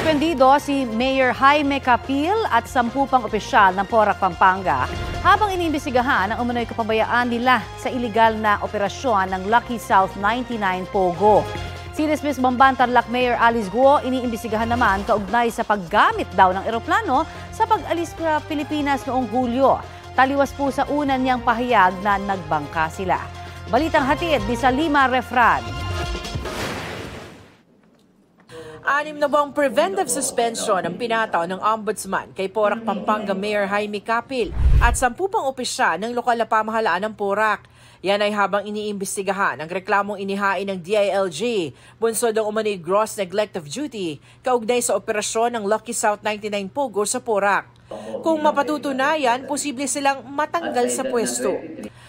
Suspendido si Mayor Jaime Capil at 10 pang opisyal ng Porac, Pampanga habang iniimbestigahan ang umunoy kapabayaan nila sa iligal na operasyon ng Lucky South 99 Pogo. Si Dismiss Bamban Tarlac Mayor Alice Guo iniimbestigahan naman kaugnay sa paggamit daw ng eroplano sa pag-alis sa Pilipinas noong Hulyo. Taliwas po sa una niyang pahayag na nagbangka sila. Balitang hatid ni Salima Refran. 6 na buwang preventive suspension ang pinataw ng Ombudsman kay Porac, Pampanga Mayor Jaime Capil at 10 pang opisyal ng lokal na pamahalaan ng Porac. Yan ay habang iniimbestigahan ang reklamong inihain ng DILG, bunsod ng umano'y gross neglect of duty, kaugnay sa operasyon ng Lucky South 99 Pogo sa Porac. Kung mapatutunayan, posible silang matanggal sa pwesto.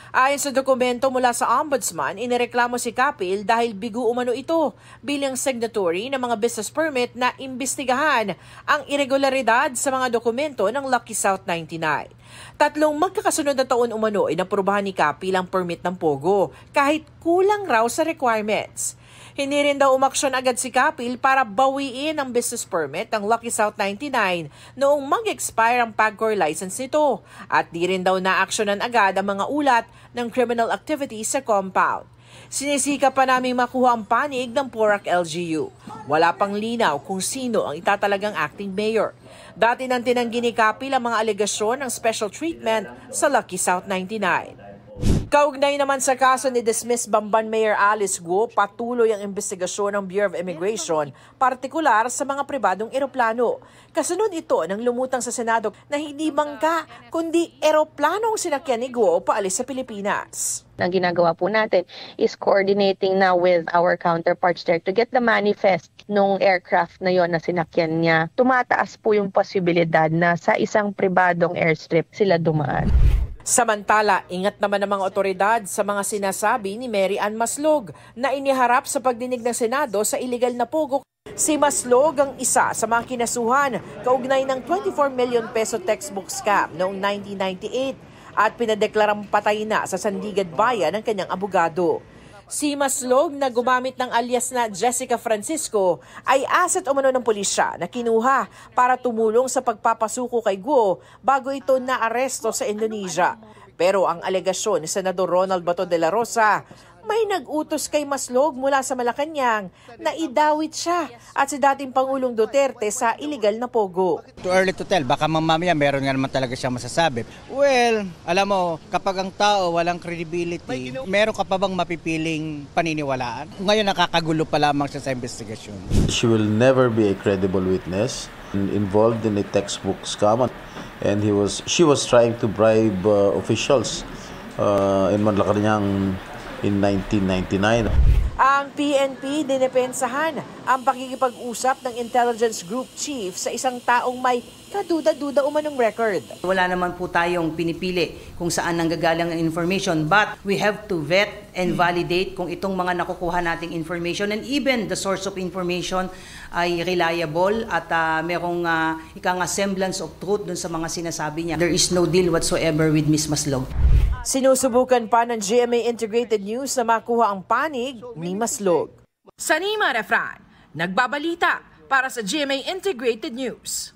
Ayon sa dokumento mula sa Ombudsman, inireklamo si Capil dahil bigo umano ito bilang signatory ng mga business permit na imbestigahan ang irregularidad sa mga dokumento ng Lucky South 99. 3 magkakasunod na taon umano ay naprubahan ni Capil ang permit ng Pogo kahit kulang raw sa requirements. Hindi rin daw umaksyon agad si Capil para bawiin ang business permit ng Lucky South 99 noong mag-expire ang PAGCOR license nito at di rin daw na-aksyonan agad ang mga ulat ng criminal activities sa compound. Sinisika pa naming makuha ang panig ng Porac LGU. Wala pang linaw kung sino ang itatalagang acting mayor. Dati nang tinanggi ni Capil ang mga alegasyon ng special treatment sa Lucky South 99. Kaugnay naman sa kaso ni Dismiss Bamban Mayor Alice Guo, patuloy ang investigasyon ng Bureau of Immigration, partikular sa mga pribadong eroplano. Kasunod ito nang lumutang sa Senado na hindi bangka, kundi eroplano ang sinakyan ni Guo paalis sa Pilipinas. Ang ginagawa po natin is coordinating now with our counterparts there to get the manifest nung aircraft na yon na sinakyan niya. Tumataas po yung posibilidad na sa isang pribadong airstrip sila dumaan. Samantala, ingat naman ang mga otoridad sa mga sinasabi ni Mary Ann Maslog na iniharap sa pagdinig ng Senado sa iligal na pogo. Si Maslog ang isa sa mga kinasuhan kaugnay ng 24 million peso textbook scam noong 1998 at pinadeklarang patay na sa Sandigad Bayan ng kanyang abogado. Si Maslog na gumamit ng alias na Jessica Francisco ay asset umano ng pulisya na kinuha para tumulong sa pagpapasuko kay Guo bago ito naaresto sa Indonesia. Pero ang alegasyon ni Senador Ronald Bato de la Rosa, may nag-utos kay Maslog mula sa Malacanang na idawit siya at si dating Pangulong Duterte sa iligal na pogo. Too early to tell, baka mamaya meron nga naman talaga siya masasabi. Well, alam mo, kapag ang tao walang credibility, meron ka pa bang mapipiling paniniwalaan? Ngayon nakakagulo pa lamang siya sa investigasyon. She will never be a credible witness involved in a textbook scam, and she was trying to bribe officials in Malacanang in 1999. Ang PNP dinepensahan ang pakikipag-usap ng intelligence group chief sa isang taong may kaduda-duda umanong record. Wala naman po tayong pinipili kung saan nanggagaling ang information, but we have to vet and validate kung itong mga nakukuha nating information and even the source of information ay reliable at merong semblance of truth dun sa mga sinasabi niya. There is no deal whatsoever with Ms. Maslog. Sinusubukan pa ng GMA Integrated News na makuha ang panig ni Maslog. Salima Refran, nagbabalita para sa GMA Integrated News.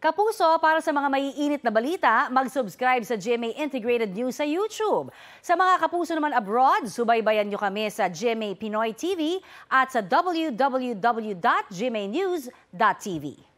Kapuso, para sa mga maiinit na balita, mag-subscribe sa GMA Integrated News sa YouTube. Sa mga kapuso naman abroad, subaybayan nyo kami sa GMA Pinoy TV at sa www.gmanews.tv.